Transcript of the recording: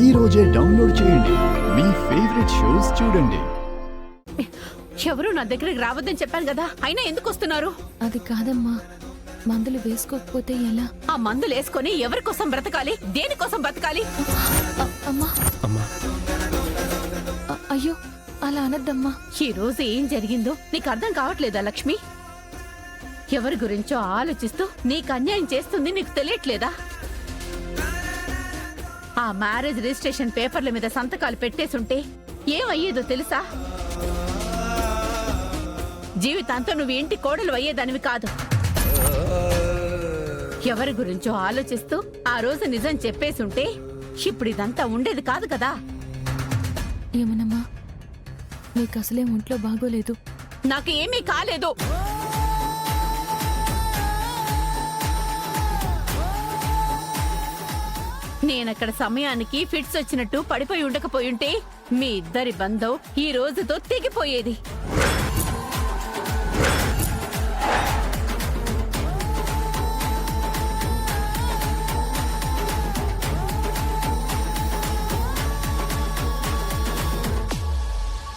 ఈ రోజే డౌన్లోడ్ చేయండి. మీ ఫేవరెట్ షోస్ చూడండి. ఎవరు నా దగ్గరికి రావద్దని చెప్పాను కదా, అయినా ఎందుకు వస్తున్నారు? అది కాదమ్మా, మందులు వేసుకోకపోతే ఎలా? ఆ మందులు వేసుకొని ఎవరి కోసం బ్రతకాలి, దేనికోసం బ్రతకాలి? అమ్మా అమ్మా, అయ్యో అలా అనద్దమ్మా. ఈ రోజు ఏం జరిగిందో నీకు అర్థం కావట్లేదా లక్ష్మి? ఎవరి గురించో ఆలోచిస్తూ నీకు అన్యాయం చేస్తుంది నీకు తెలియట్లేదా? ఆ మ్యారేజ్ రిజిస్ట్రేషన్ పేపర్ల మీద సంతకాలు పెట్టేసుంటే ఏమయ్యేదో తెలుసా? జీవితాంతం నువ్వు ఇంటి కోడలు అయ్యేదానివి కాదు. ఎవరి గురించో ఆలోచిస్తూ ఆ రోజు నిజం చెప్పేసుంటే ఇప్పుడు ఇదంతా ఉండేది కాదు కదా. ఏమనమ్మా, నీకు అసలే ఒంట్లో బాగోలేదు. నాకు ఏమీ కాలేదు. నేనక్కడ సమయానికి ఫిట్స్ వచ్చినట్టు పడిపోయి ఉండకపోయుంటే మీ ఇద్దరి బంధం ఈ రోజుతో తెగిపోయేది.